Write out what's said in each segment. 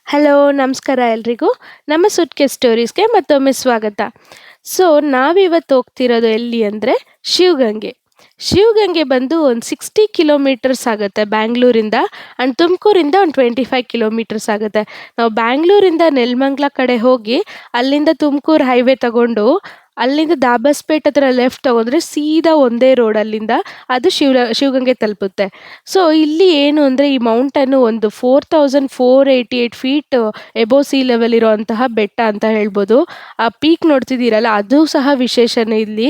Hello, ನಮಸ್ಕಾರ ಎಲ್ರಿಗೂ. ನಮ್ಮ ಸೂಟ್‌ಕೇಸ್ ಸ್ಟೋರೀಸ್‌ಗೆ ಮತ್ತೊಮ್ಮೆ ಸ್ವಾಗತ. ಸೊ, ನಾವಿವತ್ತು ಹೋಗ್ತಿರೋದು ಎಲ್ಲಿ ಅಂದರೆ ಶಿವಗಂಗೆ. ಶಿವಗಂಗೆ ಬಂದು ಒಂದು 60 ಕಿಲೋಮೀಟರ್ಸ್ ಆಗುತ್ತೆ ಬ್ಯಾಂಗ್ಳೂರಿಂದ. ಆ್ಯಂಡ್ ತುಮಕೂರಿಂದ ಒಂದು 25 ಕಿಲೋಮೀಟರ್ಸ್ ಆಗುತ್ತೆ. ನಾವು ಬ್ಯಾಂಗ್ಳೂರಿಂದ ನೆಲಮಂಗಲ ಕಡೆ ಹೋಗಿ ಅಲ್ಲಿಂದ ತುಮಕೂರು ಹೈವೇ ತಗೊಂಡು ಅಲ್ಲಿಂದ ದಾಬಸ್ಪೇಟ್ ಹತ್ರ ಲೆಫ್ಟ್ ತಗೊಂಡ್ರೆ ಸೀದಾ ಒಂದೇ ರೋಡ್ ಅಲ್ಲಿಂದ ಅದು ಶಿವಗಂಗೆ ತಲುಪುತ್ತೆ. ಸೊ, ಇಲ್ಲಿ ಏನು ಅಂದರೆ ಈ ಮೌಂಟನ್ನು ಒಂದು 4488 ಫೀಟ್ ಎಬೋವ್ ಸೀ ಲೆವೆಲ್ ಇರುವಂತಹ ಬೆಟ್ಟ ಅಂತ ಹೇಳ್ಬೋದು. ಆ ಪೀಕ್ ನೋಡ್ತಿದ್ದೀರಲ್ಲ ಅದು ಸಹ ವಿಶೇಷನೇ ಇಲ್ಲಿ.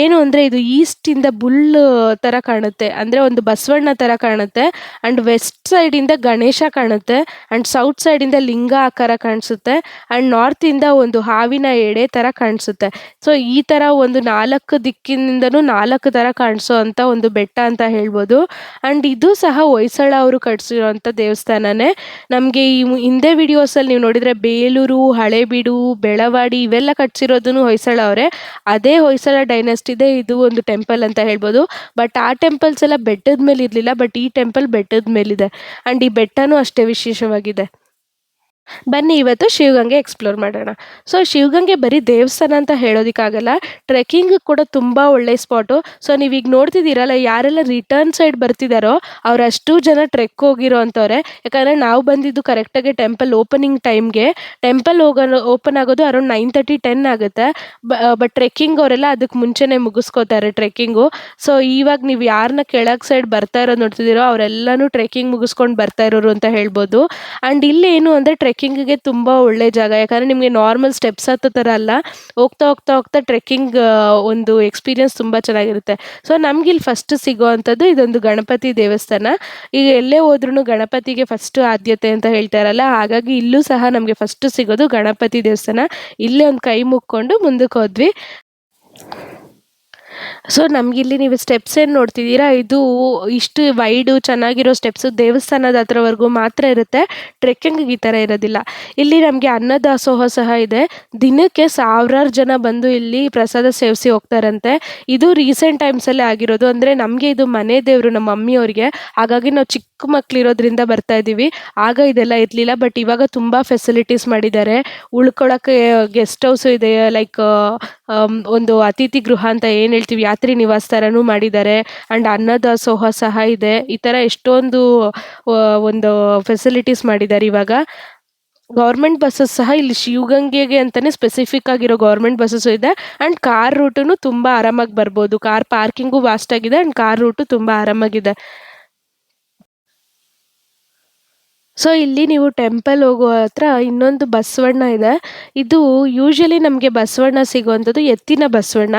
ಏನು ಅಂದರೆ ಇದು ಈಸ್ಟಿಂದ ಬುಲ್ ಥರ ಕಾಣುತ್ತೆ, ಅಂದರೆ ಒಂದು ಬಸವಣ್ಣ ಥರ ಕಾಣುತ್ತೆ. ಆ್ಯಂಡ್ ವೆಸ್ಟ್ ಸೈಡಿಂದ ಗಣೇಶ ಕಾಣುತ್ತೆ. ಆ್ಯಂಡ್ ಸೌತ್ ಸೈಡಿಂದ ಲಿಂಗ ಆಕಾರ ಕಾಣಿಸುತ್ತೆ. ಆ್ಯಂಡ್ ನಾರ್ತಿಂದ ಒಂದು ಹಾವಿನ ಎಡೆ ಥರ ಕಾಣಿಸುತ್ತೆ. ಸೊ, ಈ ಥರ ಒಂದು 4 ದಿಕ್ಕಿನಿಂದನೂ 4 ಥರ ಕಾಣಿಸೋ ಅಂಥ ಒಂದು ಬೆಟ್ಟ ಅಂತ ಹೇಳ್ಬೋದು. ಆ್ಯಂಡ್ ಇದು ಸಹ ಹೊಯ್ಸಳ ಅವರು ಕಟ್ಸಿರೋಂಥ ದೇವಸ್ಥಾನನೇ. ನಮಗೆ ಈ ಹಿಂದೆ ವಿಡಿಯೋಸಲ್ಲಿ ನೀವು ನೋಡಿದರೆ ಬೇಲೂರು, ಹಳೇಬೀಡು, ಬೆಳವಾಡಿ ಇವೆಲ್ಲ ಕಟ್ಸಿರೋದೂ ಹೊಯ್ಸಳ ಅವರೇ. ಅದೇ ಹೊಯ್ಸಳ ಡೈನೆಸ್ಟಿದೆ ಇದು ಒಂದು ಟೆಂಪಲ್ ಅಂತ ಹೇಳ್ಬೋದು. ಬಟ್ ಆ ಟೆಂಪಲ್ಸ್ ಎಲ್ಲ ಬೆಟ್ಟದ ಮೇಲೆ ಇರಲಿಲ್ಲ, ಬಟ್ ಈ ಟೆಂಪಲ್ ಬೆಟ್ಟದ ಮೇಲಿದೆ. ಆ್ಯಂಡ್ ಈ ಬೆಟ್ಟನೂ ಅಷ್ಟೇ ವಿಶೇಷವಾಗಿದೆ. ಬನ್ನಿ ಇವತ್ತು ಶಿವಗಂಗೆ ಎಕ್ಸ್ಪ್ಲೋರ್ ಮಾಡೋಣ. ಸೊ, ಶಿವಗಂಗೆ ಬರೀ ದೇವಸ್ಥಾನ ಅಂತ ಹೇಳೋದಕ್ಕಾಗಲ್ಲ, ಟ್ರೆಕ್ಕಿಂಗ್ ಕೂಡ ತುಂಬ ಒಳ್ಳೆ ಸ್ಪಾಟು. ಸೊ, ನೀವೀಗ ನೋಡ್ತಿದ್ದೀರಲ್ಲ, ಯಾರೆಲ್ಲ ರಿಟರ್ನ್ ಸೈಡ್ ಬರ್ತಿದ್ದಾರೋ ಅವರಷ್ಟು ಜನ ಟ್ರೆಕ್ ಹೋಗಿರೋ ಅಂಥವ್ರೆ. ಯಾಕಂದರೆ ನಾವು ಬಂದಿದ್ದು ಕರೆಕ್ಟಾಗಿ ಟೆಂಪಲ್ ಓಪನಿಂಗ್ ಟೈಮ್ಗೆ. ಟೆಂಪಲ್ ಓಪನ್ ಆಗೋದು ಅರೌಂಡ್ 9:30 10 ಆಗುತ್ತೆ. ಬಟ್ ಟ್ರೆಕ್ಕಿಂಗ್ ಅವರೆಲ್ಲ ಅದಕ್ಕೆ ಮುಂಚೆನೇ ಮುಗಿಸ್ಕೋತಾರೆ ಟ್ರೆಕ್ಕಿಂಗು. ಸೊ, ಇವಾಗ ನೀವು ಯಾರನ್ನ ಕೆಳಗೆ ಸೈಡ್ ಬರ್ತಾ ಇರೋದು ನೋಡ್ತಿದ್ದೀರೋ ಅವರೆಲ್ಲನೂ ಟ್ರೆಕ್ಕಿಂಗ್ ಮುಗಿಸ್ಕೊಂಡು ಬರ್ತಾ ಇರೋರು ಅಂತ ಹೇಳ್ಬೋದು. ಆ್ಯಂಡ್ ಇಲ್ಲೇನು ಅಂದರೆ ಟ್ರೆಕ್ಕಿಂಗಿಗೆ ತುಂಬ ಒಳ್ಳೆ ಜಾಗ. ಯಾಕಂದರೆ ನಿಮಗೆ ನಾರ್ಮಲ್ ಸ್ಟೆಪ್ಸ್ ಹತ್ತೋ ಥರ ಅಲ್ಲ, ಹೋಗ್ತಾ ಹೋಗ್ತಾ ಹೋಗ್ತಾ ಟ್ರೆಕ್ಕಿಂಗ್ ಒಂದು ಎಕ್ಸ್ಪೀರಿಯನ್ಸ್ ತುಂಬ ಚೆನ್ನಾಗಿರುತ್ತೆ. ಸೊ, ನಮಗಿಲ್ಲಿ ಫಸ್ಟ್ ಸಿಗೋ ಅಂಥದ್ದು ಇದೊಂದು ಗಣಪತಿ ದೇವಸ್ಥಾನ. ಈಗ ಎಲ್ಲೇ ಹೋದ್ರೂ ಗಣಪತಿಗೆ ಫಸ್ಟು ಆದ್ಯತೆ ಅಂತ ಹೇಳ್ತಾರಲ್ಲ, ಹಾಗಾಗಿ ಇಲ್ಲೂ ಸಹ ನಮಗೆ ಫಸ್ಟ್ ಸಿಗೋದು ಗಣಪತಿ ದೇವಸ್ಥಾನ. ಇಲ್ಲೇ ಒಂದು ಕೈ ಮುಕ್ಕೊಂಡು ಮುಂದಕ್ಕೆ ಹೋದ್ವಿ. ಸೊ, ನಮಗಿಲ್ಲಿ ನೀವು ಸ್ಟೆಪ್ಸ್ ಏನು ನೋಡ್ತಿದ್ದೀರಾ, ಇದು ಇಷ್ಟು ವೈಡು ಚೆನ್ನಾಗಿರೋ ಸ್ಟೆಪ್ಸು ದೇವಸ್ಥಾನದ ಹತ್ರವರೆಗೂ ಮಾತ್ರ ಇರುತ್ತೆ. ಟ್ರೆಕ್ಕಿಂಗಿಗೆ ಈ ಥರ ಇರೋದಿಲ್ಲ. ಇಲ್ಲಿ ನಮಗೆ ಅನ್ನದಾಸೋಹ ಸಹ ಇದೆ. ದಿನಕ್ಕೆ ಸಾವಿರಾರು ಜನ ಬಂದು ಇಲ್ಲಿ ಪ್ರಸಾದ ಸೇವಿಸಿ ಹೋಗ್ತಾರಂತೆ. ಇದು ರೀಸೆಂಟ್ ಟೈಮ್ಸಲ್ಲೇ ಆಗಿರೋದು. ಅಂದರೆ ನಮಗೆ ಇದು ಮನೆ ದೇವರು ನಮ್ಮ ಮಮ್ಮಿಯವ್ರಿಗೆ. ಹಾಗಾಗಿ ನಾವು ಚಿಕ್ಕ ಮಕ್ಕಳಿರೋದ್ರಿಂದ ಬರ್ತಾ ಇದ್ದೀವಿ. ಆಗ ಇದೆಲ್ಲ ಇರಲಿಲ್ಲ, ಬಟ್ ಇವಾಗ ತುಂಬ ಫೆಸಿಲಿಟೀಸ್ ಮಾಡಿದ್ದಾರೆ. ಉಳ್ಕೊಳ್ಳೋಕ್ಕೆ ಗೆಸ್ಟ್ ಹೌಸು ಇದೆ, ಲೈಕ್ ಒಂದು ಅತಿಥಿ ಗೃಹ ಅಂತ ಏನು ಹೇಳ್ತೀವಿ, ಯಾತ್ರಿ ನಿವಾಸ ಥರನೂ ಮಾಡಿದ್ದಾರೆ. ಆ್ಯಂಡ್ ಅನ್ನದಾಸೋಹ ಸಹ ಇದೆ. ಈ ಥರ ಎಷ್ಟೊಂದು ಒಂದು ಫೆಸಿಲಿಟೀಸ್ ಮಾಡಿದ್ದಾರೆ ಇವಾಗ. ಗೌರ್ಮೆಂಟ್ ಬಸ್ಸಸ್ ಸಹ ಇಲ್ಲಿ ಶಿವಗಂಗೆಗೆ ಅಂತಲೇ ಸ್ಪೆಸಿಫಿಕ್ ಆಗಿರೋ ಗೌರ್ಮೆಂಟ್ ಬಸ್ಸಸ್ಸು ಇದೆ. ಆ್ಯಂಡ್ ಕಾರ್ ರೂಟೂ ತುಂಬ ಆರಾಮಾಗಿ ಬರ್ಬೋದು. ಕಾರ್ ಪಾರ್ಕಿಂಗು ವಾಸ್ಟಾಗಿದೆ ಆ್ಯಂಡ್ ಕಾರ್ ರೂಟು ತುಂಬ ಆರಾಮಾಗಿದೆ. ಸೊ, ಇಲ್ಲಿ ನೀವು ಟೆಂಪಲ್ ಹೋಗೋ ಹತ್ರ ಇನ್ನೊಂದು ಬಸವಣ್ಣ ಇದೆ. ಇದು ಯೂಶುವಲಿ ನಮಗೆ ಬಸವಣ್ಣ ಸಿಗುವಂಥದ್ದು ಎತ್ತಿನ ಬಸವಣ್ಣ.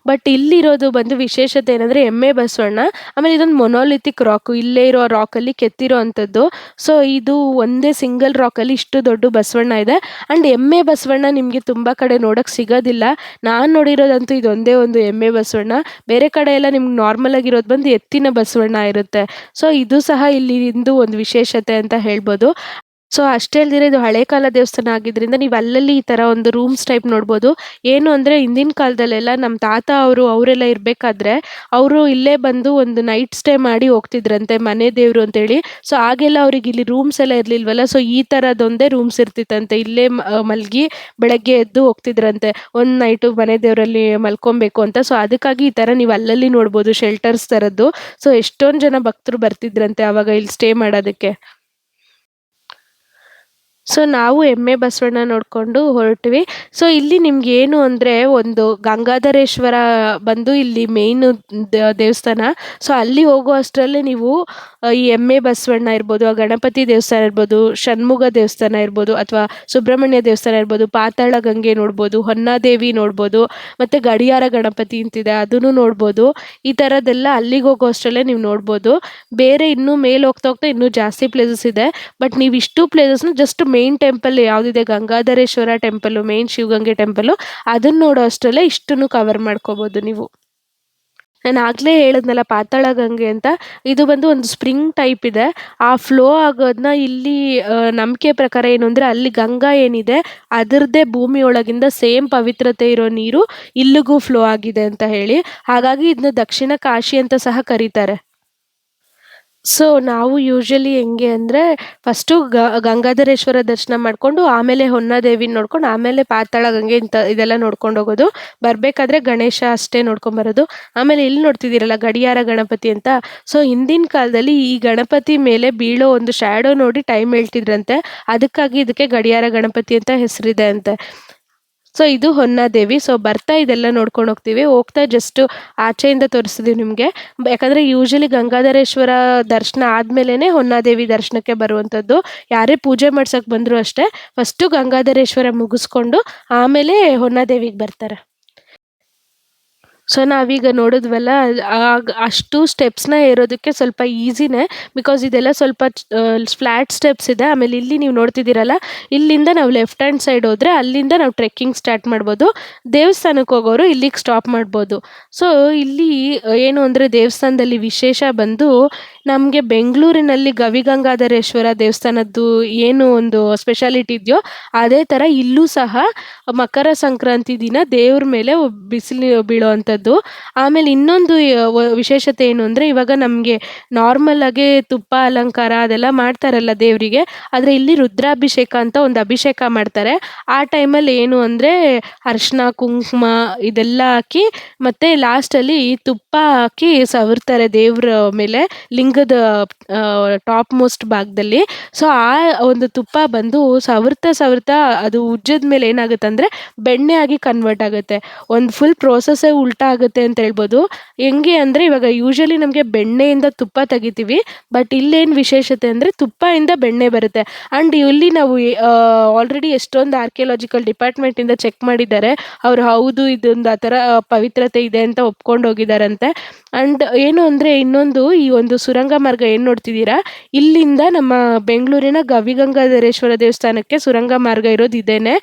ಬಟ್ ಇಲ್ಲಿರೋದು ಬಂದು ವಿಶೇಷತೆ ಏನಂದರೆ ಎಮ್ಮೆ ಬಸವಣ್ಣ. ಆಮೇಲೆ ಇದೊಂದು ಮೊನೋಲಿಥಿಕ್ ರಾಕು, ಇಲ್ಲೇ ಇರೋ ರಾಕಲ್ಲಿ ಕೆತ್ತಿರೋ ಅಂಥದ್ದು. ಸೊ, ಇದು ಒಂದೇ ಸಿಂಗಲ್ ರಾಕಲ್ಲಿ ಇಷ್ಟು ದೊಡ್ಡ ಬಸವಣ್ಣ ಇದೆ. ಆ್ಯಂಡ್ ಎಮ್ಮೆ ಬಸವಣ್ಣ ನಿಮಗೆ ತುಂಬ ಕಡೆ ನೋಡೋಕ್ಕೆ ಸಿಗೋದಿಲ್ಲ. ನಾನು ನೋಡಿರೋದಂತೂ ಇದೊಂದೇ ಒಂದು ಎಮ್ಮೆ ಬಸವಣ್ಣ. ಬೇರೆ ಕಡೆ ಎಲ್ಲ ನಿಮ್ಗೆ ನಾರ್ಮಲ್ ಆಗಿರೋದು ಬಂದು ಎತ್ತಿನ ಬಸವಣ್ಣ ಇರುತ್ತೆ. ಸೊ, ಇದು ಸಹ ಇಲ್ಲಿಂದು ಒಂದು ವಿಶೇಷತೆ ಅಂತ ಹೇಳ್ಬೋದು. ಸೊ, ಅಷ್ಟೇ ಅಲ್ದಿರ ಇದು ಹಳೆ ಕಾಲ ದೇವಸ್ಥಾನ ಆಗಿದ್ರಿಂದ ನೀವು ಅಲ್ಲಲ್ಲಿ ಈ ಥರ ಒಂದು ರೂಮ್ಸ್ ಟೈಪ್ ನೋಡ್ಬೋದು. ಏನು ಅಂದರೆ ಹಿಂದಿನ ಕಾಲದಲ್ಲೆಲ್ಲ ನಮ್ಮ ತಾತ ಅವರೆಲ್ಲ ಇರಬೇಕಾದ್ರೆ ಅವರು ಇಲ್ಲೇ ಬಂದು ಒಂದು ನೈಟ್ ಸ್ಟೇ ಮಾಡಿ ಹೋಗ್ತಿದ್ರಂತೆ, ಮನೆ ದೇವರು ಅಂತೇಳಿ. ಸೊ, ಆಗೆಲ್ಲ ಅವ್ರಿಗೆ ಇಲ್ಲಿ ರೂಮ್ಸ್ ಎಲ್ಲ ಇರಲಿಲ್ವಲ್ಲ, ಸೊ ಈ ಥರದೊಂದೇ ರೂಮ್ಸ್ ಇರ್ತಿತ್ತಂತೆ. ಇಲ್ಲೇ ಮಲಗಿ ಬೆಳಗ್ಗೆ ಎದ್ದು ಹೋಗ್ತಿದ್ರಂತೆ, ಒಂದು ನೈಟು ಮನೆ ದೇವರಲ್ಲಿ ಮಲ್ಕೊಬೇಕು ಅಂತ. ಸೊ, ಅದಕ್ಕಾಗಿ ಈ ಥರ ನೀವು ಅಲ್ಲಲ್ಲಿ ನೋಡ್ಬೋದು ಶೆಲ್ಟರ್ಸ್ ಥರದ್ದು. ಸೊ, ಎಷ್ಟೊಂದು ಜನ ಭಕ್ತರು ಬರ್ತಿದ್ರಂತೆ ಆವಾಗ ಇಲ್ಲಿ ಸ್ಟೇ ಮಾಡೋದಕ್ಕೆ. ಸೊ, ನಾವು ಎಮ್ಮೆ ಬಸವಣ್ಣ ನೋಡ್ಕೊಂಡು ಹೊರಟ್ವಿ. ಸೊ, ಇಲ್ಲಿ ನಿಮ್ಗೇನು ಅಂದರೆ ಒಂದು ಗಂಗಾಧರೇಶ್ವರ ಬಂದು ಇಲ್ಲಿ ಮೇಯ್ನು ದೇವಸ್ಥಾನ. ಸೊ, ಅಲ್ಲಿ ಹೋಗೋ ಅಷ್ಟರಲ್ಲೇ ನೀವು ಈ ಎಮ್ಮೆ ಬಸವಣ್ಣ ಇರ್ಬೋದು, ಆ ಗಣಪತಿ ದೇವಸ್ಥಾನ ಇರ್ಬೋದು, ಷಣ್ಮುಗ ದೇವಸ್ಥಾನ ಇರ್ಬೋದು, ಅಥವಾ ಸುಬ್ರಹ್ಮಣ್ಯ ದೇವಸ್ಥಾನ ಇರ್ಬೋದು, ಪಾತಾಳ ಗಂಗೆ ನೋಡ್ಬೋದು, ಹೊನ್ನಾದೇವಿ ನೋಡ್ಬೋದು, ಮತ್ತು ಗಡಿಯಾರ ಗಣಪತಿ ಅಂತಿದೆ ಅದನ್ನು ನೋಡ್ಬೋದು. ಈ ಥರದ್ದೆಲ್ಲ ಅಲ್ಲಿಗೆ ಹೋಗೋ ಅಷ್ಟರಲ್ಲೇ ನೀವು ನೋಡ್ಬೋದು. ಬೇರೆ ಇನ್ನೂ ಮೇಲೆ ಹೋಗ್ತಾ ಹೋಗ್ತಾ ಇನ್ನೂ ಜಾಸ್ತಿ ಪ್ಲೇಸಸ್ ಇದೆ. ಬಟ್ ನೀವು ಇಷ್ಟು ಪ್ಲೇಸಸ್ನ ಜಸ್ಟ್ ಮೇನ್ ಟೆಂಪಲ್ ಯಾವುದಿದೆ Gangadhareshwara temple, main Shivagange temple, ಅದನ್ನು ನೋಡೋ ಅಷ್ಟರಲ್ಲೇ ಇಷ್ಟನ್ನು ಕವರ್ ಮಾಡ್ಕೋಬೋದು ನೀವು. ನಾನು ಆಗಲೇ ಹೇಳಿದ್ನಲ್ಲ ಪಾತಾಳ ಗಂಗೆ ಅಂತ, ಇದು ಬಂದು ಒಂದು ಸ್ಪ್ರಿಂಗ್ ಟೈಪ್ ಇದೆ. ಆ ಫ್ಲೋ ಆಗೋದನ್ನ ಇಲ್ಲಿ ನಂಬಿಕೆ ಪ್ರಕಾರ ಏನು ಅಂದರೆ ಅಲ್ಲಿ ಗಂಗಾ ಏನಿದೆ ಅದರದ್ದೇ ಭೂಮಿಯೊಳಗಿಂದ ಸೇಮ್ ಪವಿತ್ರತೆ ಇರೋ ನೀರು ಇಲ್ಲಿಗೂ ಫ್ಲೋ ಆಗಿದೆ ಅಂತ ಹೇಳಿ. ಹಾಗಾಗಿ ಇದನ್ನ ದಕ್ಷಿಣ ಕಾಶಿ ಅಂತ ಸಹ ಕರೀತಾರೆ. ಸೊ, ನಾವು ಯೂಶುವಲಿ ಹೆಂಗೆ ಅಂದರೆ ಫಸ್ಟು ಗಂಗಾಧರೇಶ್ವರ ದರ್ಶನ ಮಾಡ್ಕೊಂಡು, ಆಮೇಲೆ ಹೊನ್ನಾದೇವಿನ ನೋಡ್ಕೊಂಡು, ಆಮೇಲೆ ಪಾತಾಳ ಗಂಗೆ ಇಂಥ ಇದೆಲ್ಲ ನೋಡ್ಕೊಂಡು ಹೋಗೋದು. ಬರಬೇಕಾದ್ರೆ ಗಣೇಶ ಅಷ್ಟೇ ನೋಡ್ಕೊಂಬರೋದು. ಆಮೇಲೆ ಇಲ್ಲಿ ನೋಡ್ತಿದ್ದೀರಲ್ಲ ಗಡಿಯಾರ ಗಣಪತಿ ಅಂತ, ಸೊ ಹಿಂದಿನ ಕಾಲದಲ್ಲಿ ಈ ಗಣಪತಿ ಮೇಲೆ ಬೀಳೋ ಒಂದು ಶ್ಯಾಡೋ ನೋಡಿ ಟೈಮ್ ಹೇಳ್ತಿದ್ರಂತೆ. ಅದಕ್ಕಾಗಿ ಇದಕ್ಕೆ ಗಡಿಯಾರ ಗಣಪತಿ ಅಂತ ಹೆಸರಿದೆ ಅಂತೆ. ಸೊ ಇದು ಹೊನ್ನಾದೇವಿ. ಸೊ ಬರ್ತಾ ಇದೆಲ್ಲ ನೋಡ್ಕೊಂಡು ಹೋಗ್ತೀವಿ. ಹೋಗ್ತಾ ಜಸ್ಟ್ ಆಚೆಯಿಂದ ತೋರಿಸ್ತಿದೀವಿ ನಿಮಗೆ. ಯಾಕಂದ್ರೆ ಯೂಶುವಲಿ ಗಂಗಾಧರೇಶ್ವರ ದರ್ಶನ ಆದ್ಮೇಲೆನೆ ಹೊನ್ನಾದೇವಿ ದರ್ಶನಕ್ಕೆ ಬರುವಂಥದ್ದು. ಯಾರೇ ಪೂಜೆ ಮಾಡ್ಸಕ್ ಬಂದ್ರು ಅಷ್ಟೇ, ಫಸ್ಟು ಗಂಗಾಧರೇಶ್ವರ ಮುಗಿಸ್ಕೊಂಡು ಆಮೇಲೆ ಹೊನ್ನಾದೇವಿಗೆ ಬರ್ತಾರೆ. ಸೊ ನಾವೀಗ ನೋಡಿದ್ವಲ್ಲ, ಅಷ್ಟು ಸ್ಟೆಪ್ಸ್‌ನ ಏರೋದಕ್ಕೆ ಸ್ವಲ್ಪ ಈಸಿನೇ. ಬಿಕಾಸ್ ಇದೆಲ್ಲ ಸ್ವಲ್ಪ ಫ್ಲಾಟ್ ಸ್ಟೆಪ್ಸ್ ಇದೆ. ಆಮೇಲೆ ಇಲ್ಲಿ ನೀವು ನೋಡ್ತಿದ್ದೀರಲ್ಲ, ಇಲ್ಲಿಂದ ನಾವು ಲೆಫ್ಟ್ ಹ್ಯಾಂಡ್ ಸೈಡ್ ಹೋದ್ರೆ ಅಲ್ಲಿಂದ ನಾವು ಟ್ರೆಕ್ಕಿಂಗ್ ಸ್ಟಾರ್ಟ್ ಮಾಡ್ಬೋದು. ದೇವಸ್ಥಾನಕ್ಕೆ ಹೋಗೋರು ಇಲ್ಲಿಗೆ ಸ್ಟಾಪ್ ಮಾಡ್ಬೋದು. ಸೊ ಇಲ್ಲಿ ಏನು ಅಂದರೆ ದೇವಸ್ಥಾನದಲ್ಲಿ ವಿಶೇಷ ಬಂದು, ನಮಗೆ ಬೆಂಗಳೂರಿನಲ್ಲಿ ಗವಿಗಂಗಾಧರೇಶ್ವರ ದೇವಸ್ಥಾನದ್ದು ಏನು ಒಂದು ಸ್ಪೆಷಾಲಿಟಿ ಇದೆಯೋ, ಅದೇ ಥರ ಇಲ್ಲೂ ಸಹ ಮಕರ ಸಂಕ್ರಾಂತಿ ದಿನ ದೇವ್ರ ಮೇಲೆ ಬಿಸಿಲು ಬೀಳೋವಂಥದ್ದು. ಆಮೇಲೆ ಇನ್ನೊಂದು ವಿಶೇಷತೆ ಏನು ಅಂದರೆ, ಇವಾಗ ನಮಗೆ ನಾರ್ಮಲ್ ಆಗಿ ತುಪ್ಪ ಅಲಂಕಾರ ಅದೆಲ್ಲ ಮಾಡ್ತಾರಲ್ಲ ದೇವರಿಗೆ, ಆದರೆ ಇಲ್ಲಿ ರುದ್ರಾಭಿಷೇಕ ಅಂತ ಒಂದು ಅಭಿಷೇಕ ಮಾಡ್ತಾರೆ. ಆ ಟೈಮಲ್ಲಿ ಏನು ಅಂದರೆ ಅರಿಶಿನ ಕುಂಕುಮ ಇದೆಲ್ಲ ಹಾಕಿ ಮತ್ತೆ ಲಾಸ್ಟಲ್ಲಿ ತುಪ್ಪ ಹಾಕಿ ಸವರ್ತಾರೆ ದೇವ್ರ ಮೇಲೆ, ಲಿಂಗದ ಟಾಪ್ ಮೋಸ್ಟ್ ಭಾಗದಲ್ಲಿ. ಸೊ ಆ ಒಂದು ತುಪ್ಪ ಬಂದು ಸವರ್ತಾ ಸವರ್ತಾ ಅದು ಉಜ್ಜದ ಮೇಲೆ ಏನಾಗುತ್ತೆ ಅಂದರೆ ಬೆಣ್ಣೆ ಆಗಿ ಕನ್ವರ್ಟ್ ಆಗುತ್ತೆ. ಒಂದು ಫುಲ್ ಪ್ರೋಸೆಸ್ಸೇ ಉಲ್ಟಾ ಆಗುತ್ತೆ ಅಂತ ಹೇಳ್ಬೋದು. ಹೆಂಗೆ ಅಂದರೆ ಇವಾಗ ಯೂಶುವಲಿ ನಮಗೆ ಬೆಣ್ಣೆಯಿಂದ ತುಪ್ಪ ತೆಗಿತೀವಿ, ಬಟ್ ಇಲ್ಲೇನು ವಿಶೇಷತೆ ಅಂದರೆ ತುಪ್ಪದಿಂದ ಬೆಣ್ಣೆ ಬರುತ್ತೆ. ಆ್ಯಂಡ್ ಇಲ್ಲಿ ನಾವು ಆಲ್ರೆಡಿ ಎಷ್ಟೊಂದು ಆರ್ಕಿಯಾಲಜಿಕಲ್ ಡಿಪಾರ್ಟ್ಮೆಂಟಿಂದ ಚೆಕ್ ಮಾಡಿದ್ದಾರೆ. ಅವರು ಹೌದು ಇದೊಂದು ಆ ಥರ ಪವಿತ್ರತೆ ಇದೆ ಅಂತ ಒಪ್ಕೊಂಡು ಹೋಗಿದ್ದಾರಂತೆ. ಆ್ಯಂಡ್ ಏನು ಅಂದರೆ ಇನ್ನೊಂದು, ಈ ಒಂದು ಸುರಂಗ ಮಾರ್ಗ ಏನು ನೋಡ್ತಿದ್ದೀರಾ, ಇಲ್ಲಿಂದ ನಮ್ಮ ಬೆಂಗಳೂರಿನ ಗವಿಗಂಗಾಧರೇಶ್ವರ ದೇವಸ್ಥಾನಕ್ಕೆ ಸುರಂಗ ಮಾರ್ಗ ಇರೋದು ಇದೇನೆ.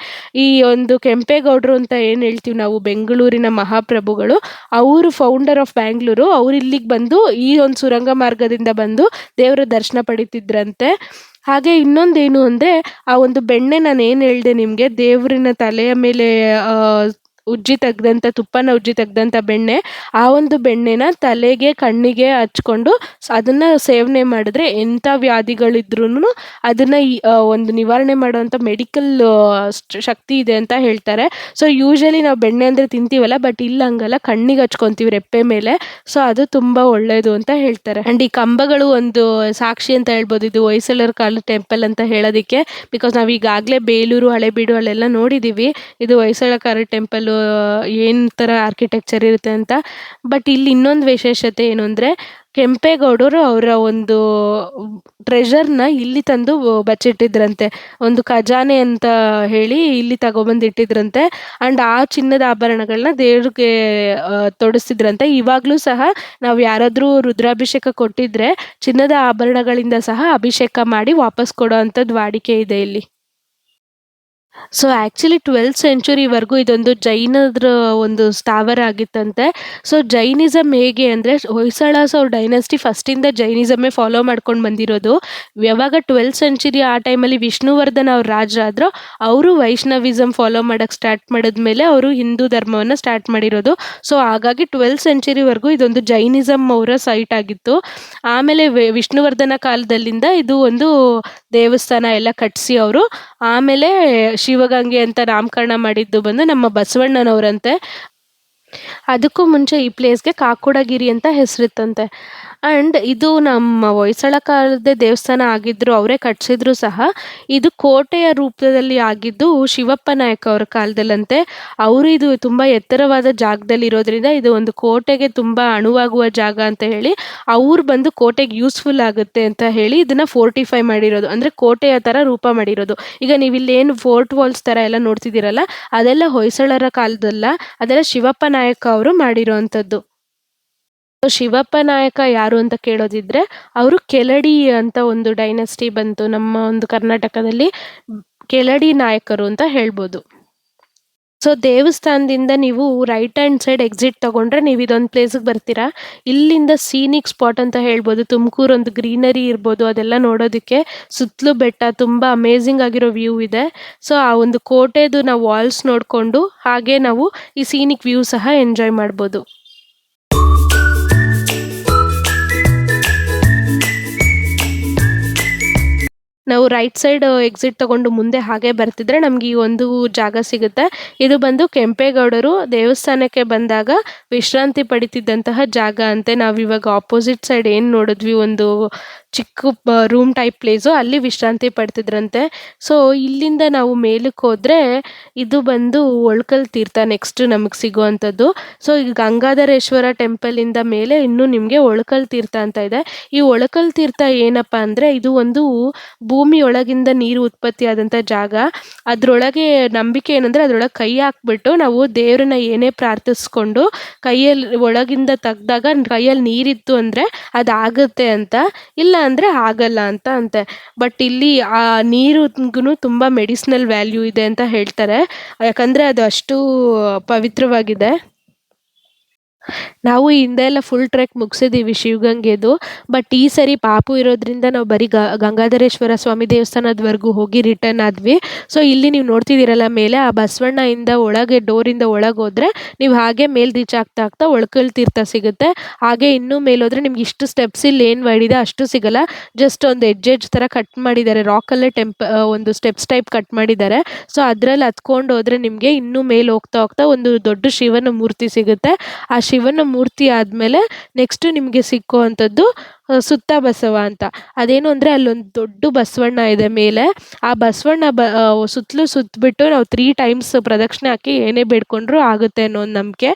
ಈ ಒಂದು ಕೆಂಪೇಗೌಡರು ಅಂತ ಏನು ಹೇಳ್ತೀವಿ ನಾವು, ಬೆಂಗಳೂರಿನ ಮಹಾಪ್ರಭುಗಳು, ಅವರು ಫೌಂಡರ್ ಆಫ್ ಬ್ಯಾಂಗ್ಳೂರು. ಅವ್ರು ಇಲ್ಲಿಗೆ ಬಂದು ಈ ಒಂದು ಸುರಂಗ ಮಾರ್ಗದಿಂದ ಬಂದು ದೇವರ ದರ್ಶನ ಪಡಿತಿದ್ರಂತೆ. ಹಾಗೆ ಇನ್ನೊಂದೇನು ಅಂದರೆ, ಆ ಒಂದು ಬೆಣ್ಣೆ ನಾನು ಏನು ಹೇಳಿದೆ ನಿಮಗೆ, ದೇವರಿನ ತಲೆಯ ಮೇಲೆ ಉಜ್ಜಿ ತೆಗ್ದಂಥ ತುಪ್ಪನ ಉಜ್ಜಿ ತೆಗ್ದಂಥ ಬೆಣ್ಣೆ, ಆ ಒಂದು ಬೆಣ್ಣೆನ ತಲೆಗೆ ಕಣ್ಣಿಗೆ ಹಚ್ಕೊಂಡು ಅದನ್ನು ಸೇವನೆ ಮಾಡಿದ್ರೆ ಎಂಥ ವ್ಯಾಧಿಗಳಿದ್ರೂ ಅದನ್ನು ಒಂದು ನಿವಾರಣೆ ಮಾಡುವಂಥ ಮೆಡಿಕಲ್ ಶಕ್ತಿ ಇದೆ ಅಂತ ಹೇಳ್ತಾರೆ. ಸೊ ಯೂಶಲಿ ನಾವು ಬೆಣ್ಣೆ ಅಂದರೆ ತಿಂತೀವಲ್ಲ, ಬಟ್ ಇಲ್ಲ ಹಂಗಲ್ಲ, ಕಣ್ಣಿಗೆ ಹಚ್ಕೊತೀವಿ ರೆಪ್ಪೆ ಮೇಲೆ. ಸೊ ಅದು ತುಂಬ ಒಳ್ಳೆಯದು ಅಂತ ಹೇಳ್ತಾರೆ. ಆ್ಯಂಡ್ ಈ ಕಂಬಗಳು ಒಂದು ಸಾಕ್ಷಿ ಅಂತ ಹೇಳ್ಬೋದು, ಇದು ಹೊಯ್ಸಳರ ಕಾಲದ ಟೆಂಪಲ್ ಅಂತ ಹೇಳೋದಕ್ಕೆ. ಬಿಕಾಸ್ ನಾವು ಈಗಾಗಲೇ ಬೇಲೂರು ಹಳೆಬೀಡು ಅಲ್ಲೆಲ್ಲ ನೋಡಿದ್ದೀವಿ ಇದು ಹೊಯ್ಸಳ ಕಾಲದ ಟೆಂಪಲ್ಲು ಏನು ಥರ ಆರ್ಕಿಟೆಕ್ಚರ್ ಇರುತ್ತೆ ಅಂತ. ಬಟ್ ಇಲ್ಲಿ ಇನ್ನೊಂದು ವಿಶೇಷತೆ ಏನು ಅಂದರೆ, ಕೆಂಪೇಗೌಡರು ಅವರ ಒಂದು ಟ್ರೆಷರ್ನ ಇಲ್ಲಿ ತಂದು ಬಚ್ಚಿಟ್ಟಿದ್ರಂತೆ. ಒಂದು ಖಜಾನೆ ಅಂತ ಹೇಳಿ ಇಲ್ಲಿ ತಗೊಬಂದು ಇಟ್ಟಿದ್ರಂತೆ. ಆ್ಯಂಡ್ ಆ ಚಿನ್ನದ ಆಭರಣಗಳನ್ನ ದೇವ್ರಿಗೆ ತೊಡಿಸ್ತಿದ್ರಂತೆ. ಇವಾಗಲೂ ಸಹ ನಾವು ಯಾರಾದರೂ ರುದ್ರಾಭಿಷೇಕ ಕೊಟ್ಟಿದ್ರೆ ಚಿನ್ನದ ಆಭರಣಗಳಿಂದ ಸಹ ಅಭಿಷೇಕ ಮಾಡಿ ವಾಪಸ್ ಕೊಡೋ ಅಂಥದ್ದು ವಾಡಿಕೆ ಇದೆ ಇಲ್ಲಿ. ಸೊ ಆ್ಯಕ್ಚುಲಿ 12th ಸೆಂಚುರಿವರೆಗೂ ಇದೊಂದು ಜೈನರ ಒಂದು ಸ್ಥಾವರ ಆಗಿತ್ತಂತೆ. ಸೊ ಜೈನಿಸಮ್ ಹೇಗೆ ಅಂದರೆ, ಹೊಯ್ಸಳಾಸ್ ಅವ್ರ ಡೈನೆಸ್ಟಿ ಫಸ್ಟಿಂದ ಜೈನಿಸಮೇ ಫಾಲೋ ಮಾಡ್ಕೊಂಡು ಬಂದಿರೋದು. ಯಾವಾಗ 12th ಸೆಂಚುರಿ ಆ ಟೈಮಲ್ಲಿ ವಿಷ್ಣುವರ್ಧನ್ ಅವ್ರು ರಾಜರಾದ್ರು, ಅವರು ವೈಷ್ಣವಿಸಮ್ ಫಾಲೋ ಮಾಡೋಕ್ಕೆ ಸ್ಟಾರ್ಟ್ ಮಾಡಿದ್ಮೇಲೆ ಅವರು ಹಿಂದೂ ಧರ್ಮವನ್ನು ಸ್ಟಾರ್ಟ್ ಮಾಡಿರೋದು. ಸೊ ಹಾಗಾಗಿ 12th ಸೆಂಚುರಿವರೆಗೂ ಇದೊಂದು ಜೈನಿಸಮ್ ಅವರ ಸೈಟ್ ಆಗಿತ್ತು. ಆಮೇಲೆ ವಿಷ್ಣುವರ್ಧನ ಕಾಲದಲ್ಲಿಂದ ಇದು ಒಂದು ದೇವಸ್ಥಾನ ಎಲ್ಲ ಕಟ್ಟಿಸಿ ಅವರು ಆಮೇಲೆ ಶಿವಗಂಗೆ ಅಂತ ನಾಮಕರಣ ಮಾಡಿದ್ದು ಬಂದು ನಮ್ಮ ಬಸವಣ್ಣನವರಂತೆ. ಅದಕ್ಕೂ ಮುಂಚೆ ಈ ಪ್ಲೇಸ್ಗೆ ಕಾಕುಡಗಿರಿ ಅಂತ ಹೆಸರಿತ್ತಂತೆ. ಆ್ಯಂಡ್ ಇದು ನಮ್ಮ ಹೊಯ್ಸಳ ಕಾಲದ ದೇವಸ್ಥಾನ ಆಗಿದ್ರು, ಅವರೇ ಕಟ್ಟಿಸಿದ್ರು ಸಹ. ಇದು ಕೋಟೆಯ ರೂಪದಲ್ಲಿ ಆಗಿದ್ದು ಶಿವಪ್ಪ ನಾಯಕ ಅವರ ಕಾಲದಲ್ಲಂತೆ. ಅವರು ಇದು ತುಂಬ ಎತ್ತರವಾದ ಜಾಗದಲ್ಲಿ ಇರೋದ್ರಿಂದ ಇದು ಒಂದು ಕೋಟೆಗೆ ತುಂಬ ಅಣುವಾಗುವ ಜಾಗ ಅಂತ ಹೇಳಿ ಅವ್ರು ಬಂದು ಕೋಟೆಗೆ ಯೂಸ್ಫುಲ್ ಆಗುತ್ತೆ ಅಂತ ಹೇಳಿ ಇದನ್ನು ಫೋರ್ಟಿಫೈ ಮಾಡಿರೋದು, ಅಂದರೆ ಕೋಟೆಯ ಥರ ರೂಪ ಮಾಡಿರೋದು. ಈಗ ನೀವು ಇಲ್ಲೇನು ಫೋರ್ಟ್ ವಾಲ್ಸ್ ಥರ ಎಲ್ಲ ನೋಡ್ತಿದ್ದೀರಲ್ಲ, ಅದೆಲ್ಲ ಹೊಯ್ಸಳರ ಕಾಲದಲ್ಲ, ಅದೆಲ್ಲ ಶಿವಪ್ಪ ನಾಯಕ ಅವರು ಮಾಡಿರೋವಂಥದ್ದು. ಶಿವಪ್ಪ ನಾಯಕ ಯಾರು ಅಂತ ಕೇಳೋದಿದ್ರೆ, ಅವರು ಕೆಳಡಿ ಅಂತ ಒಂದು ಡೈನೆಸ್ಟಿ ಬಂತು ನಮ್ಮ ಒಂದು ಕರ್ನಾಟಕದಲ್ಲಿ, ಕೆಳಡಿ ನಾಯಕರು ಅಂತ ಹೇಳ್ಬೋದು. ಸೊ ದೇವಸ್ಥಾನದಿಂದ ನೀವು ರೈಟ್ ಹ್ಯಾಂಡ್ ಸೈಡ್ ಎಕ್ಸಿಟ್ ತಗೊಂಡ್ರೆ ನೀವು ಇದೊಂದು ಪ್ಲೇಸಿಗೆ ಬರ್ತೀರಾ. ಇಲ್ಲಿಂದ ಸೀನಿಕ್ ಸ್ಪಾಟ್ ಅಂತ ಹೇಳ್ಬೋದು, ತುಮಕೂರು ಒಂದು ಗ್ರೀನರಿ ಇರ್ಬೋದು, ಅದೆಲ್ಲ ನೋಡೋದಕ್ಕೆ ಸುತ್ತಲೂ ಬೆಟ್ಟ, ತುಂಬ ಅಮೇಝಿಂಗ್ ಆಗಿರೋ ವ್ಯೂ ಇದೆ. ಸೊ ಆ ಒಂದು ಕೋಟೆದು ನಾವು ವಾಲ್ಸ್ ನೋಡಿಕೊಂಡು ಹಾಗೆ ನಾವು ಈ ಸೀನಿಕ್ ವ್ಯೂ ಸಹ ಎಂಜಾಯ್ ಮಾಡ್ಬೋದು. ನಾವು ರೈಟ್ ಸೈಡ್ ಎಕ್ಸಿಟ್ ತಗೊಂಡು ಮುಂದೆ ಹಾಗೆ ಬರ್ತಿದ್ರೆ ನಮ್ಗೆ ಈ ಒಂದು ಜಾಗ ಸಿಗುತ್ತೆ. ಇದು ಬಂದು ಕೆಂಪೇಗೌಡರು ದೇವಸ್ಥಾನಕ್ಕೆ ಬಂದಾಗ ವಿಶ್ರಾಂತಿ ಪಡಿತಿದ್ದಂತಹ ಜಾಗ ಅಂತೆ. ನಾವಿವಾಗ ಅಪೋಸಿಟ್ ಸೈಡ್ ಏನು ನೋಡಿದ್ವಿ ಒಂದು ಚಿಕ್ಕ ರೂಮ್ ಟೈಪ್ ಪ್ಲೇಸು, ಅಲ್ಲಿ ವಿಶ್ರಾಂತಿ ಪಡ್ತಿದ್ರಂತೆ. ಸೊ ಇಲ್ಲಿಂದ ನಾವು ಮೇಲಕ್ಕೆ ಹೋದ್ರೆ ಇದು ಬಂದು ಒಳ್ಕಲ್ ತೀರ್ಥ ನೆಕ್ಸ್ಟ್ ನಮಗೆ ಸಿಗುವಂಥದ್ದು. ಸೊ ಈ ಗಂಗಾಧರೇಶ್ವರ ಟೆಂಪಲಿಂದ ಮೇಲೆ ಇನ್ನು ನಿಮಗೆ ಒಳ್ಕಲ್ ತೀರ್ಥ ಅಂತ ಇದೆ. ಈ ಒಳ್ಕಲ್ ತೀರ್ಥ ಏನಪ್ಪ ಅಂದರೆ ಇದು ಒಂದು ಭೂಮಿಯೊಳಗಿಂದ ನೀರು ಉತ್ಪತ್ತಿಯಾದಂಥ ಜಾಗ. ಅದರೊಳಗೆ ನಂಬಿಕೆ ಏನಂದರೆ ಅದರೊಳಗೆ ಕೈ ಹಾಕ್ಬಿಟ್ಟು ನಾವು ದೇವ್ರನ್ನ ಏನೇ ಪ್ರಾರ್ಥಿಸ್ಕೊಂಡು ಕೈಯಲ್ಲಿ ಒಳಗಿಂದ ತೆಗ್ದಾಗ ಕೈಯಲ್ಲಿ ನೀರಿತ್ತು ಅಂದರೆ ಅದಾಗುತ್ತೆ ಅಂತ, ಇಲ್ಲ ಅಂದರೆ ಆಗಲ್ಲ ಅಂತ ಅಂತೆ. ಬಟ್ ಇಲ್ಲಿ ಆ ನೀರಿಗೂ ತುಂಬ ಮೆಡಿಸಿನಲ್ ವ್ಯಾಲ್ಯೂ ಇದೆ ಅಂತ ಹೇಳ್ತಾರೆ, ಯಾಕಂದರೆ ಅದು ಅಷ್ಟು ಪವಿತ್ರವಾಗಿದೆ. ನಾವು ಈ ಹಿಂದೆ ಎಲ್ಲ ಫುಲ್ ಟ್ರೆಕ್ ಮುಗಿಸಿದ್ದೀವಿ ಶಿವಗಂಗೆದು. ಬಟ್ ಈ ಸರಿ ಪಾಪು ಇರೋದ್ರಿಂದ ನಾವು ಬರೀ ಗಂಗಾಧರೇಶ್ವರ ಸ್ವಾಮಿ ದೇವಸ್ಥಾನದವರೆಗೂ ಹೋಗಿ ರಿಟರ್ನ್ ಆದ್ವಿ. ಸೊ ಇಲ್ಲಿ ನೀವು ನೋಡ್ತಿದ್ದೀರಲ್ಲ ಮೇಲೆ ಆ ಬಸವಣ್ಣಯಿಂದ ಒಳಗೆ ಡೋರಿಂದ ಒಳಗೆ ಹೋದ್ರೆ ನೀವು ಹಾಗೆ ಮೇಲ್ ರೀಚ್ ಆಗ್ತಾ ಆಗ್ತಾ ಒಳ್ಕಲ್ ತೀರ್ಥ ಸಿಗುತ್ತೆ. ಹಾಗೆ ಇನ್ನೂ ಮೇಲೋದ್ರೆ ನಿಮ್ಗೆ ಇಷ್ಟು ಸ್ಟೆಪ್ಸ್ ಇಲ್ಲಿ ಏನು ಮಾಡಿದೆ ಅಷ್ಟು ಸಿಗಲ್ಲ. ಜಸ್ಟ್ ಒಂದು ಎಡ್ಜ್ ಥರ ಕಟ್ ಮಾಡಿದ್ದಾರೆ, ರಾಕಲ್ಲೇ ಒಂದು ಸ್ಟೆಪ್ಸ್ ಟೈಪ್ ಕಟ್ ಮಾಡಿದ್ದಾರೆ. ಸೊ ಅದರಲ್ಲಿ ಹತ್ಕೊಂಡು ಹೋದ್ರೆ ನಿಮಗೆ ಇನ್ನೂ ಮೇಲೆ ಹೋಗ್ತಾ ಹೋಗ್ತಾ ಒಂದು ದೊಡ್ಡ ಶಿವನ ಮೂರ್ತಿ ಸಿಗುತ್ತೆ. ಆ ಶಿವನ ಮೂರ್ತಿ ಆದಮೇಲೆ ನೆಕ್ಸ್ಟ್ ನಿಮಗೆ ಸಿಕ್ಕುವಂಥದ್ದು ಸುತ್ತ ಬಸವ ಅಂತ. ಅದೇನು ಅಂದರೆ ಅಲ್ಲೊಂದು ದೊಡ್ಡ ಬಸವಣ್ಣ ಇದೆ ಮೇಲೆ. ಆ ಬಸವಣ್ಣ ಸುತ್ತಲೂ ಸುತ್ತಬಿಟ್ಟು ನಾವು 3 ಟೈಮ್ಸ್ ಪ್ರದಕ್ಷಿಣೆ ಹಾಕಿ ಏನೇ ಬೇಡ್ಕೊಂಡ್ರೂ ಆಗುತ್ತೆ ಅನ್ನೋ ಒಂದು ನಂಬಿಕೆ.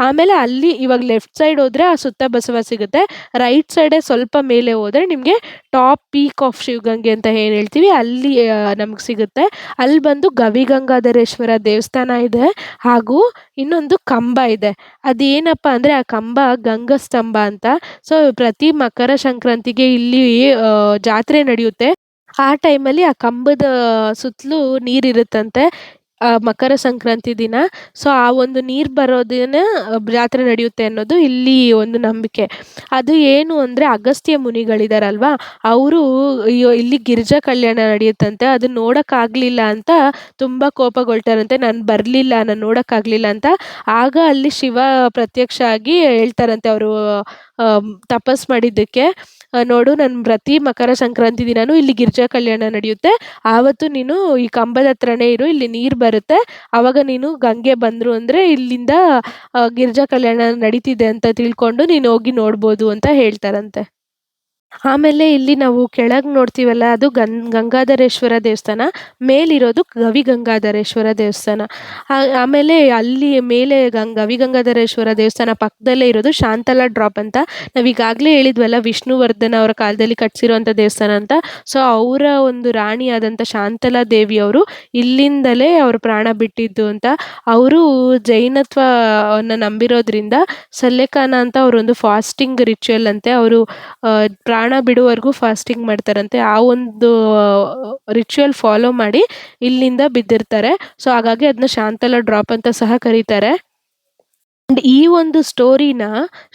ಆಮೇಲೆ ಅಲ್ಲಿ ಇವಾಗ ಲೆಫ್ಟ್ ಸೈಡ್ ಹೋದರೆ ಆ ಸುತ್ತ ಬಸವ ಸಿಗುತ್ತೆ. ರೈಟ್ ಸೈಡೇ ಸ್ವಲ್ಪ ಮೇಲೆ ಹೋದರೆ ನಿಮಗೆ ಟಾಪ್ ಪೀಕ್ ಆಫ್ ಶಿವಗಂಗೆ ಅಂತ ಏನು ಹೇಳ್ತೀವಿ ಅಲ್ಲಿ ನಮ್ಗೆ ಸಿಗುತ್ತೆ. ಅಲ್ಲಿ ಬಂದು ಗವಿಗಂಗಾಧರೇಶ್ವರ ದೇವಸ್ಥಾನ ಇದೆ, ಹಾಗೂ ಇನ್ನೊಂದು ಕಂಬ ಇದೆ. ಅದೇನಪ್ಪ ಅಂದರೆ ಆ ಕಂಬ ಗಂಗಸ್ತಂಭ ಅಂತ. ಸೊ ಪ್ರತಿ ಮಕರ ಸಂಕ್ರಾಂತಿಗೆ ಇಲ್ಲಿ ಜಾತ್ರೆ ನಡೆಯುತ್ತೆ. ಆ ಟೈಮಲ್ಲಿ ಆ ಕಂಬದ ಸುತ್ತಲೂ ನೀರಿರುತ್ತಂತೆ ಮಕರ ಸಂಕ್ರಾಂತಿ ದಿನ. ಸೊ ಆ ಒಂದು ನೀರು ಬರೋದಿನ ಜಾತ್ರೆ ನಡೆಯುತ್ತೆ ಅನ್ನೋದು ಇಲ್ಲಿ ಒಂದು ನಂಬಿಕೆ. ಅದು ಏನು ಅಂದರೆ ಅಗಸ್ತ್ಯ ಮುನಿಗಳಿದಾರಲ್ವಾ, ಅವರು ಇಲ್ಲಿ ಗಿರಿಜಾ ಕಲ್ಯಾಣ ನಡೆಯುತ್ತಂತೆ. ಅದನ್ನ ನೋಡೋಕ್ಕಾಗಲಿಲ್ಲ ಅಂತ ತುಂಬ ಕೋಪಗೊಳ್ತಾರಂತೆ, ನಾನು ಬರಲಿಲ್ಲ, ನಾನು ನೋಡೋಕ್ಕಾಗಲಿಲ್ಲ ಅಂತ. ಆಗ ಅಲ್ಲಿ ಶಿವ ಪ್ರತ್ಯಕ್ಷ ಆಗಿ ಹೇಳ್ತಾರಂತೆ ಅವರು ತಪಸ್ ಮಾಡಿದ್ದಕ್ಕೆ, ನೋಡು ನಾನು ಪ್ರತಿ ಮಕರ ಸಂಕ್ರಾಂತಿ ದಿನಾನು ಇಲ್ಲಿ ಗಿರಿಜಾ ಕಲ್ಯಾಣ ನಡೆಯುತ್ತೆ, ಆವತ್ತು ನೀನು ಈ ಕಂಬದ ಹತ್ರನೇ ಇರು, ಇಲ್ಲಿ ನೀರು ಬರುತ್ತೆ, ಆವಾಗ ನೀನು ಗಂಗೆ ಬಂದರು ಅಂದರೆ ಇಲ್ಲಿಂದ ಗಿರಿಜಾ ಕಲ್ಯಾಣ ನಡೀತಿದೆ ಅಂತ ತಿಳ್ಕೊಂಡು ನೀನು ಹೋಗಿ ನೋಡ್ಬೋದು ಅಂತ ಹೇಳ್ತಾರಂತೆ. ಆಮೇಲೆ ಇಲ್ಲಿ ನಾವು ಕೆಳಗೆ ನೋಡ್ತೀವಲ್ಲ ಅದು ಗಂಗಾಧರೇಶ್ವರ ದೇವಸ್ಥಾನ, ಮೇಲಿರೋದು ಗವಿಗಂಗಾಧರೇಶ್ವರ ದೇವಸ್ಥಾನ. ಆಮೇಲೆ ಅಲ್ಲಿ ಮೇಲೆ ಗವಿಗಂಗಾಧರೇಶ್ವರ ದೇವಸ್ಥಾನ ಪಕ್ಕದಲ್ಲೇ ಇರೋದು ಶಾಂತಲಾ ಡ್ರಾಪ್ ಅಂತ. ನಾವೀಗಾಗಲೇ ಹೇಳಿದ್ವಲ್ಲ ವಿಷ್ಣುವರ್ಧನ ಅವರ ಕಾಲದಲ್ಲಿ ಕಟ್ಟಿಸಿರುವಂಥ ದೇವಸ್ಥಾನ ಅಂತ. ಸೊ ಅವರ ಒಂದು ರಾಣಿಯಾದಂಥ ಶಾಂತಲಾ ದೇವಿಯವರು ಇಲ್ಲಿಂದಲೇ ಅವರು ಪ್ರಾಣ ಬಿಟ್ಟಿದ್ದು ಅಂತ. ಅವರು ಜೈನತ್ವವನ್ನು ನಂಬಿರೋದ್ರಿಂದ ಸಲ್ಲೇಖಾನ ಅಂತ ಅವರೊಂದು ಫಾಸ್ಟಿಂಗ್ ರಿಚುವಲ್ ಅಂತೆ. ಅವರು ಪ್ರಾಣ ಬಿಡುವವರೆಗೂ ಫಾಸ್ಟಿಂಗ್ ಮಾಡ್ತಾರಂತೆ. ಆ ಒಂದು ರಿಚುವಲ್ ಫಾಲೋ ಮಾಡಿ ಇಲ್ಲಿಂದ ಬಿದ್ದಿರ್ತಾರೆ. ಸೊ ಹಾಗಾಗಿ ಅದನ್ನ ಶಾಂತಲಾ ಡ್ರಾಪ್ ಅಂತ ಸಹ ಕರೀತಾರೆ. ಅಂಡ್ ಈ ಒಂದು ಸ್ಟೋರಿನ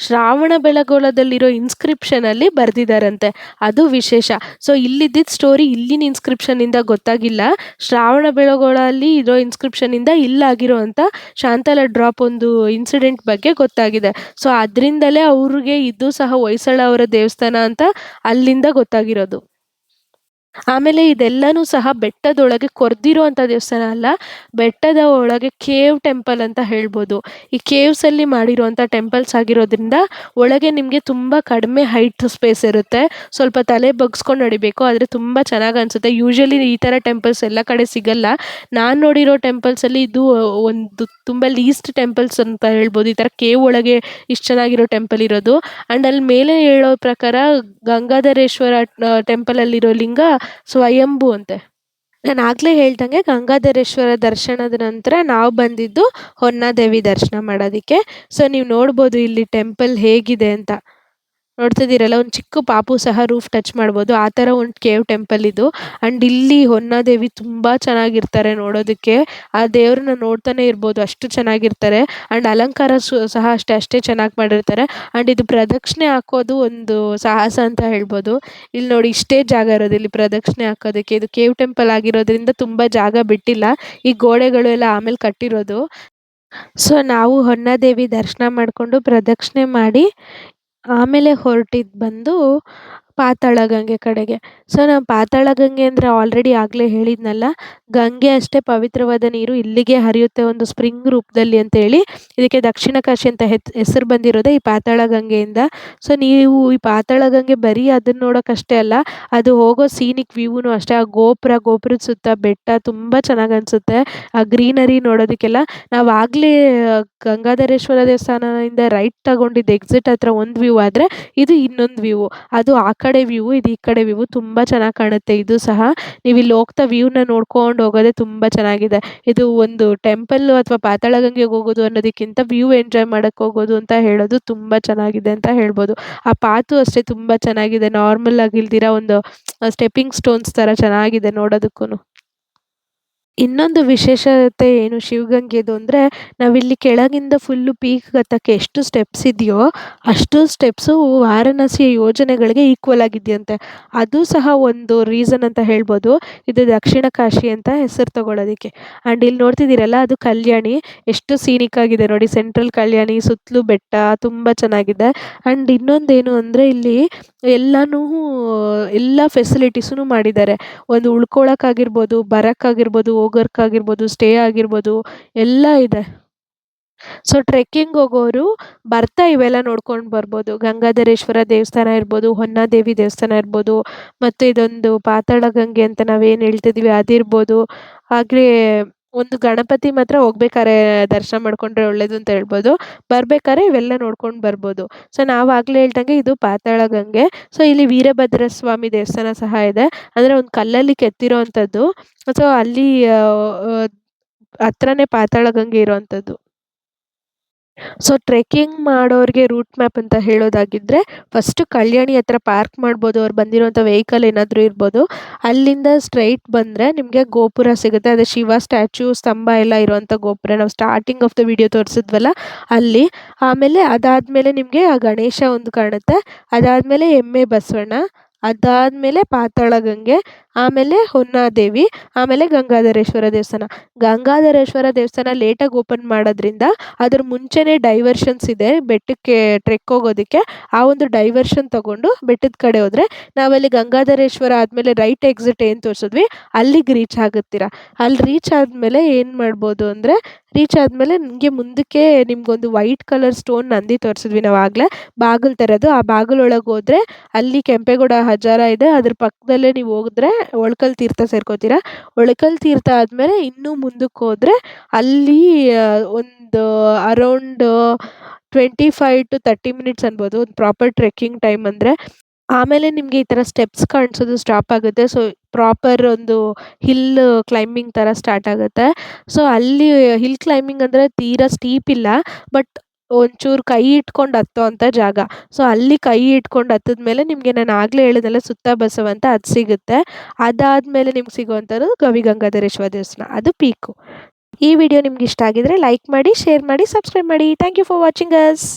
ಶ್ರಾವಣಬೆಳಗೊಳದಲ್ಲಿರೋ ಇನ್ಸ್ಕ್ರಿಪ್ಷನಲ್ಲಿ ಬರೆದಿದ್ದಾರಂತೆ, ಅದು ವಿಶೇಷ. ಸೊ ಇಲ್ಲಿದ್ದಿದ್ದ ಸ್ಟೋರಿ ಇಲ್ಲಿನ ಇನ್ಸ್ಕ್ರಿಪ್ಷನಿಂದ ಗೊತ್ತಾಗಿಲ್ಲ, ಶ್ರಾವಣಬೆಳಗೊಳಲ್ಲಿ ಇರೋ ಇನ್ಸ್ಕ್ರಿಪ್ಷನಿಂದ ಇಲ್ಲಾಗಿರೋವಂಥ ಶಾಂತಲಾ ಡ್ರಾಪ್ ಒಂದು ಇನ್ಸಿಡೆಂಟ್ ಬಗ್ಗೆ ಗೊತ್ತಾಗಿದೆ. ಸೊ ಅದರಿಂದಲೇ ಅವ್ರಿಗೆ ಇದು ಸಹ ಹೊಯ್ಸಳ ಅವರ ದೇವಸ್ಥಾನ ಅಂತ ಅಲ್ಲಿಂದ ಗೊತ್ತಾಗಿರೋದು. ಆಮೇಲೆ ಇದೆಲ್ಲನೂ ಸಹ ಬೆಟ್ಟದೊಳಗೆ ಕೊರ್ದಿರುವಂಥ ದೇವಸ್ಥಾನ ಅಲ್ಲ, ಬೆಟ್ಟದ ಒಳಗೆ ಕೇವ್ ಟೆಂಪಲ್ ಅಂತ ಹೇಳ್ಬೋದು. ಈ ಕೇವ್ಸಲ್ಲಿ ಮಾಡಿರುವಂಥ ಟೆಂಪಲ್ಸ್ ಆಗಿರೋದ್ರಿಂದ ಒಳಗೆ ನಿಮಗೆ ತುಂಬ ಕಡಿಮೆ ಹೈಟ್ ಸ್ಪೇಸ್ ಇರುತ್ತೆ. ಸ್ವಲ್ಪ ತಲೆ ಬಗ್ಸ್ಕೊಂಡು ನಡಿಬೇಕು, ಆದರೆ ತುಂಬ ಚೆನ್ನಾಗಿ ಅನಿಸುತ್ತೆ. ಯೂಶ್ವಲಿ ಈ ಥರ ಟೆಂಪಲ್ಸ್ ಎಲ್ಲ ಕಡೆ ಸಿಗಲ್ಲ. ನಾನು ನೋಡಿರೋ ಟೆಂಪಲ್ಸಲ್ಲಿ ಇದು ಒಂದು ತುಂಬ ಲೀಸ್ಟ್ ಟೆಂಪಲ್ಸ್ ಅಂತ ಹೇಳ್ಬೋದು, ಈ ಥರ ಕೇವ್ ಒಳಗೆ ಇಷ್ಟು ಚೆನ್ನಾಗಿರೋ ಟೆಂಪಲ್ ಇರೋದು. ಆ್ಯಂಡ್ ಅಲ್ಲಿ ಮೇಲೆ ಹೇಳೋ ಪ್ರಕಾರ ಗಂಗಾಧರೇಶ್ವರ ಟೆಂಪಲಲ್ಲಿರೋ ಲಿಂಗ ಸ್ವಯಂಭೂ ಅಂತೆ. ನಾನು ಆಗಲೇ ಹೇಳ್ದಂಗೆ ಗಂಗಾಧರೇಶ್ವರ ದರ್ಶನದ ನಂತರ ನಾವು ಬಂದಿದ್ದು ಹೊನ್ನಾದೇವಿ ದರ್ಶನ ಮಾಡೋದಕ್ಕೆ. ಸೊ ನೀವು ನೋಡ್ಬೋದು ಇಲ್ಲಿ ಟೆಂಪಲ್ ಹೇಗಿದೆ ಅಂತ. ನೋಡ್ತಿದ್ದೀರಲ್ಲ, ಒಂದು ಚಿಕ್ಕ ಪಾಪು ಸಹ ರೂಫ್ ಟಚ್ ಮಾಡ್ಬೋದು, ಆ ಥರ ಒಂದು ಕೇವ್ ಟೆಂಪಲ್ ಇದು. ಆ್ಯಂಡ್ ಇಲ್ಲಿ ಹೊನ್ನಾದೇವಿ ತುಂಬ ಚೆನ್ನಾಗಿರ್ತಾರೆ ನೋಡೋದಕ್ಕೆ. ಆ ದೇವ್ರನ್ನ ನೋಡ್ತಾನೆ ಇರ್ಬೋದು, ಅಷ್ಟು ಚೆನ್ನಾಗಿರ್ತಾರೆ. ಆ್ಯಂಡ್ ಅಲಂಕಾರ ಸಹ ಅಷ್ಟೇ ಚೆನ್ನಾಗಿ ಮಾಡಿರ್ತಾರೆ. ಆ್ಯಂಡ್ ಇದು ಪ್ರದಕ್ಷಿಣೆ ಹಾಕೋದು ಒಂದು ಸಾಹಸ ಅಂತ ಹೇಳ್ಬೋದು. ಇಲ್ಲಿ ನೋಡಿ ಇಷ್ಟೇ ಜಾಗ ಇರೋದು ಇಲ್ಲಿ ಪ್ರದಕ್ಷಿಣೆ ಹಾಕೋದಕ್ಕೆ. ಇದು ಕೇವ್ ಟೆಂಪಲ್ ಆಗಿರೋದ್ರಿಂದ ತುಂಬ ಜಾಗ ಬಿಟ್ಟಿಲ್ಲ, ಈ ಗೋಡೆಗಳು ಎಲ್ಲ ಆಮೇಲೆ ಕಟ್ಟಿರೋದು. ಸೊ ನಾವು ಹೊನ್ನಾದೇವಿ ದರ್ಶನ ಮಾಡಿಕೊಂಡು ಪ್ರದಕ್ಷಿಣೆ ಮಾಡಿ ಆಮೇಲೆ ಹೊರಟಿದ್ದು ಬಂದು ಪಾತಾಳ ಗಂಗೆ ಕಡೆಗೆ. ಸೊ ನಾನು ಪಾತಾಳ ಗಂಗೆ ಅಂದರೆ ಆಲ್ರೆಡಿ ಆಗಲೇ ಹೇಳಿದ್ನಲ್ಲ, ಗಂಗೆ ಅಷ್ಟೇ ಪವಿತ್ರವಾದ ನೀರು ಇಲ್ಲಿಗೆ ಹರಿಯುತ್ತೆ ಒಂದು ಸ್ಪ್ರಿಂಗ್ ರೂಪದಲ್ಲಿ ಅಂತೇಳಿ. ಇದಕ್ಕೆ ದಕ್ಷಿಣ ಕಾಶಿ ಅಂತ ಹೆಸರು ಬಂದಿರೋದೇ ಈ ಪಾತಾಳ ಗಂಗೆಯಿಂದ. ಸೊ ನೀವು ಈ ಪಾತಾಳ ಗಂಗೆ ಬರೀ ಅದನ್ನ ನೋಡೋಕ್ಕಷ್ಟೇ ಅಲ್ಲ, ಅದು ಹೋಗೋ ಸೀನಿಕ್ ವ್ಯೂನು ಅಷ್ಟೇ. ಆ ಗೋಪುರದ ಸುತ್ತ ಬೆಟ್ಟ ತುಂಬ ಚೆನ್ನಾಗಿ ಅನಿಸುತ್ತೆ. ಆ ಗ್ರೀನರಿ ನೋಡೋದಕ್ಕೆಲ್ಲ. ನಾವು ಆಗಲೇ ಗಂಗಾಧರೇಶ್ವರ ದೇವಸ್ಥಾನದಿಂದ ರೈಟ್ ತಗೊಂಡಿದ್ದು ಎಕ್ಸಿಟ್ ಹತ್ರ ಒಂದು ವ್ಯೂ ಆದರೆ, ಇದು ಇನ್ನೊಂದು ವ್ಯೂ. ಅದು ಆ ಕಡೆ ವ್ಯೂ, ಇದು ಈ ಕಡೆ ವ್ಯೂ. ತುಂಬ ಚೆನ್ನಾಗಿ ಕಾಣುತ್ತೆ ಇದು ಸಹ. ನೀವು ಇಲ್ಲಿ ಹೋಗ್ತಾ ವ್ಯೂನ ನೋಡ್ಕೊಂಡು ಹೋಗೋದೇ ತುಂಬ ಚೆನ್ನಾಗಿದೆ. ಇದು ಒಂದು ಟೆಂಪಲ್ಲು ಅಥವಾ ಪಾತಾಳ ಗಂಗೆಗೆ ಹೋಗೋದು ಅನ್ನೋದಕ್ಕಿಂತ ವ್ಯೂ ಎಂಜಾಯ್ ಮಾಡಕ್ಕೆ ಹೋಗೋದು ಅಂತ ಹೇಳೋದು ತುಂಬ ಚೆನ್ನಾಗಿದೆ ಅಂತ ಹೇಳ್ಬೋದು. ಆ ಪಾತು ಅಷ್ಟೇ ತುಂಬ ಚೆನ್ನಾಗಿದೆ. ನಾರ್ಮಲ್ ಆಗಿ ಇಲ್ದಿರ ಒಂದು ಸ್ಟೆಪ್ಪಿಂಗ್ ಸ್ಟೋನ್ಸ್ ಥರ ಚೆನ್ನಾಗಿದೆ ನೋಡೋದಕ್ಕೂ. ಇನ್ನೊಂದು ವಿಶೇಷತೆ ಏನು ಶಿವಗಂಗೆದು ಅಂದರೆ, ನಾವಿಲ್ಲಿ ಕೆಳಗಿಂದ ಫುಲ್ಲು ಪೀಕ್‌ಗೆ ಹತ್ತಕ್ಕೆ ಎಷ್ಟು ಸ್ಟೆಪ್ಸ್ ಇದೆಯೋ, ಅಷ್ಟು ಸ್ಟೆಪ್ಸು ವಾರಣಾಸಿಯ ಯೋಜನೆಗಳಿಗೆ ಈಕ್ವಲ್ ಆಗಿದೆಯಂತೆ. ಅದು ಸಹ ಒಂದು ರೀಸನ್ ಅಂತ ಹೇಳ್ಬೋದು, ಇದು ದಕ್ಷಿಣ ಕಾಶಿ ಅಂತ ಹೆಸರು ತಗೊಳ್ಳೋದಕ್ಕೆ. ಆ್ಯಂಡ್ ಇಲ್ಲಿ ನೋಡ್ತಿದ್ದೀರಲ್ಲ, ಅದು ಕಲ್ಯಾಣಿ. ಎಷ್ಟು ಸೀನಿಕ್ ಆಗಿದೆ ನೋಡಿ, ಸೆಂಟ್ರಲ್ ಕಲ್ಯಾಣಿ, ಸುತ್ತಲೂ ಬೆಟ್ಟ, ತುಂಬ ಚೆನ್ನಾಗಿದೆ. ಆ್ಯಂಡ್ ಇನ್ನೊಂದೇನು ಅಂದರೆ, ಇಲ್ಲಿ ಎಲ್ಲನೂ ಎಲ್ಲ ಫೆಸಿಲಿಟೀಸೂ ಮಾಡಿದ್ದಾರೆ. ಒಂದು ಉಳ್ಕೊಳಕ್ಕಾಗಿರ್ಬೋದು, ಬರೋಕ್ಕಾಗಿರ್ಬೋದು, ಹೋಗೋಕ್ಕಾಗಿರ್ಬೋದು, ಸ್ಟೇ ಆಗಿರ್ಬೋದು, ಎಲ್ಲ ಇದೆ. ಸೊ ಟ್ರೆಕ್ಕಿಂಗ್ ಹೋಗೋರು ಬರ್ತಾ ಇವೆಲ್ಲ ನೋಡ್ಕೊಂಡು ಬರ್ಬೋದು. ಗಂಗಾಧರೇಶ್ವರ ದೇವಸ್ಥಾನ ಇರ್ಬೋದು, ಹೊನ್ನಾದೇವಿ ದೇವಸ್ಥಾನ ಇರ್ಬೋದು, ಮತ್ತು ಇದೊಂದು ಪಾತಾಳ ಗಂಗೆ ಅಂತ ನಾವೇನು ಹೇಳ್ತಿದ್ವಿ ಅದಿರ್ಬೋದು. ಹಾಗೇ ಒಂದು ಗಣಪತಿ ಮಾತ್ರ ಹೋಗ್ಬೇಕಾರೆ ದರ್ಶನ ಮಾಡ್ಕೊಂಡ್ರೆ ಒಳ್ಳೇದು ಅಂತ ಹೇಳ್ಬೋದು. ಬರ್ಬೇಕಾದ್ರೆ ಇವೆಲ್ಲ ನೋಡ್ಕೊಂಡು ಬರ್ಬೋದು. ಸೊ ನಾವು ಆಗಲೇ ಹೇಳ್ದಂಗೆ ಇದು ಪಾತಾಳ ಗಂಗೆ. ಸೊ ಇಲ್ಲಿ ವೀರಭದ್ರ ಸ್ವಾಮಿ ದೇವಸ್ಥಾನ ಸಹ ಇದೆ. ಅಂದರೆ ಒಂದು ಕಲ್ಲಲ್ಲಿ ಕೆತ್ತಿರೋ ಅಂಥದ್ದು. ಸೊ ಅಲ್ಲಿ ಹತ್ರನೇ ಪಾತಾಳ ಗಂಗೆ ಇರೋವಂಥದ್ದು. ಸೊ ಟ್ರೆಕ್ಕಿಂಗ್ ಮಾಡೋರಿಗೆ ರೂಟ್ ಮ್ಯಾಪ್ ಅಂತ ಹೇಳೋದಾಗಿದ್ದರೆ, ಫಸ್ಟು ಕಲ್ಯಾಣಿ ಹತ್ರ ಪಾರ್ಕ್ ಮಾಡ್ಬೋದು. ಅವ್ರು ಬಂದಿರೋಂಥ ವೆಹಿಕಲ್ ಏನಾದರೂ ಇರ್ಬೋದು. ಅಲ್ಲಿಂದ ಸ್ಟ್ರೈಟ್ ಬಂದರೆ ನಿಮಗೆ ಗೋಪುರ ಸಿಗುತ್ತೆ. ಅದೇ ಶಿವ ಸ್ಟ್ಯಾಚ್ಯೂ, ಸ್ತಂಭ ಎಲ್ಲ ಇರೋವಂಥ ಗೋಪುರ. ನಾವು ಸ್ಟಾರ್ಟಿಂಗ್ ಆಫ್ ದ ವಿಡಿಯೋ ತೋರಿಸಿದ್ವಲ್ಲ ಅಲ್ಲಿ. ಆಮೇಲೆ ಅದಾದಮೇಲೆ ನಿಮಗೆ ಆ ಗಣೇಶ ಒಂದು ಕಾಣುತ್ತೆ. ಅದಾದಮೇಲೆ ಎಮ್ಮೆ ಬಸವಣ್ಣ, ಅದಾದಮೇಲೆ ಪಾತಾಳ ಗಂಗೆ, ಆಮೇಲೆ ಹೊನ್ನಾದೇವಿ, ಆಮೇಲೆ ಗಂಗಾಧರೇಶ್ವರ ದೇವಸ್ಥಾನ. ಗಂಗಾಧರೇಶ್ವರ ದೇವಸ್ಥಾನ ಲೇಟಾಗಿ ಓಪನ್ ಮಾಡೋದ್ರಿಂದ ಅದ್ರ ಮುಂಚೆನೇ ಡೈವರ್ಷನ್ಸ್ ಇದೆ ಬೆಟ್ಟಕ್ಕೆ ಟ್ರೆಕ್ ಹೋಗೋದಕ್ಕೆ. ಆ ಒಂದು ಡೈವರ್ಷನ್ ತಗೊಂಡು ಬೆಟ್ಟದ ಕಡೆ ಹೋದರೆ, ನಾವಲ್ಲಿ ಗಂಗಾಧರೇಶ್ವರ ಆದಮೇಲೆ ರೈಟ್ ಎಕ್ಸಿಟ್ ಏನು ತೋರಿಸಿದ್ವಿ ಅಲ್ಲಿಗೆ ರೀಚ್ ಆಗುತ್ತೀರ. ಅಲ್ಲಿ ರೀಚ್ ಆದಮೇಲೆ ಏನು ಮಾಡ್ಬೋದು ಅಂದರೆ, ರೀಚ್ ಆದಮೇಲೆ ನಿಮಗೆ ಮುಂದಕ್ಕೆ ನಿಮಗೊಂದು ವೈಟ್ ಕಲರ್ ಸ್ಟೋನ್ ನಂದಿ ತೋರಿಸಿದ್ವಿ ನಾವು ಆಗಲೇ, ಬಾಗಿಲು ತೆರೆದು. ಆ ಬಾಗಿಲೊಳಗೆ ಹೋದರೆ ಅಲ್ಲಿ ಕೆಂಪೇಗೌಡ ಹಜಾರ ಇದೆ. ಅದ್ರ ಪಕ್ಕದಲ್ಲೇ ನೀವು ಹೋದ್ರೆ ಒಳ್ಕಲ್ ತೀರ್ಥ ಸೇರ್ಕೋತೀರ. ಒಳ್ಕಲ್ ತೀರ್ಥ ಆದಮೇಲೆ ಇನ್ನೂ ಮುಂದಕ್ಕೆ ಹೋದರೆ ಅಲ್ಲಿ ಒಂದು ಅರೌಂಡ್ 25 to 30 ಮಿನಿಟ್ಸ್ ಅನ್ಬೋದು ಒಂದು ಪ್ರಾಪರ್ ಟ್ರೆಕ್ಕಿಂಗ್ ಟೈಮ್ ಅಂದರೆ. ಆಮೇಲೆ ನಿಮಗೆ ಈ ಥರ ಸ್ಟೆಪ್ಸ್ ಕಾಣಿಸೋದು ಸ್ಟಾಪ್ ಆಗುತ್ತೆ. ಸೊ ಪ್ರಾಪರ್ ಒಂದು ಹಿಲ್ ಕ್ಲೈಂಬಿಂಗ್ ಥರ ಸ್ಟಾರ್ಟ್ ಆಗುತ್ತೆ. ಸೊ ಅಲ್ಲಿ ಹಿಲ್ ಕ್ಲೈಂಬಿಂಗ್ ಅಂದರೆ ತೀರಾ ಸ್ಟೀಪ್ ಇಲ್ಲ, ಬಟ್ ಒಂಚೂರು ಕೈ ಇಟ್ಕೊಂಡು ಹತ್ತೋವಂಥ ಜಾಗ. ಸೊ ಅಲ್ಲಿ ಕೈ ಇಟ್ಕೊಂಡು ಹತ್ತಿದ್ಮೇಲೆ ನಿಮಗೆ ನಾನು ಆಗಲೇ ಹೇಳಿದ್ನಲ್ಲ ಸುತ್ತ ಬಸವ ಅಂತ, ಅದು ಸಿಗುತ್ತೆ. ಅದಾದಮೇಲೆ ನಿಮ್ಗೆ ಸಿಗುವಂಥದ್ದು ಗವಿಗಂಗಾಧರೇಶ್ವರ ದೇವಸ್ಥಾನ, ಅದು ಪೀಕು. ಈ ವಿಡಿಯೋ ನಿಮ್ಗೆ ಇಷ್ಟ ಆಗಿದ್ರೆ ಲೈಕ್ ಮಾಡಿ, ಶೇರ್ ಮಾಡಿ, ಸಬ್ಸ್ಕ್ರೈಬ್ ಮಾಡಿ. Thank you for watching us.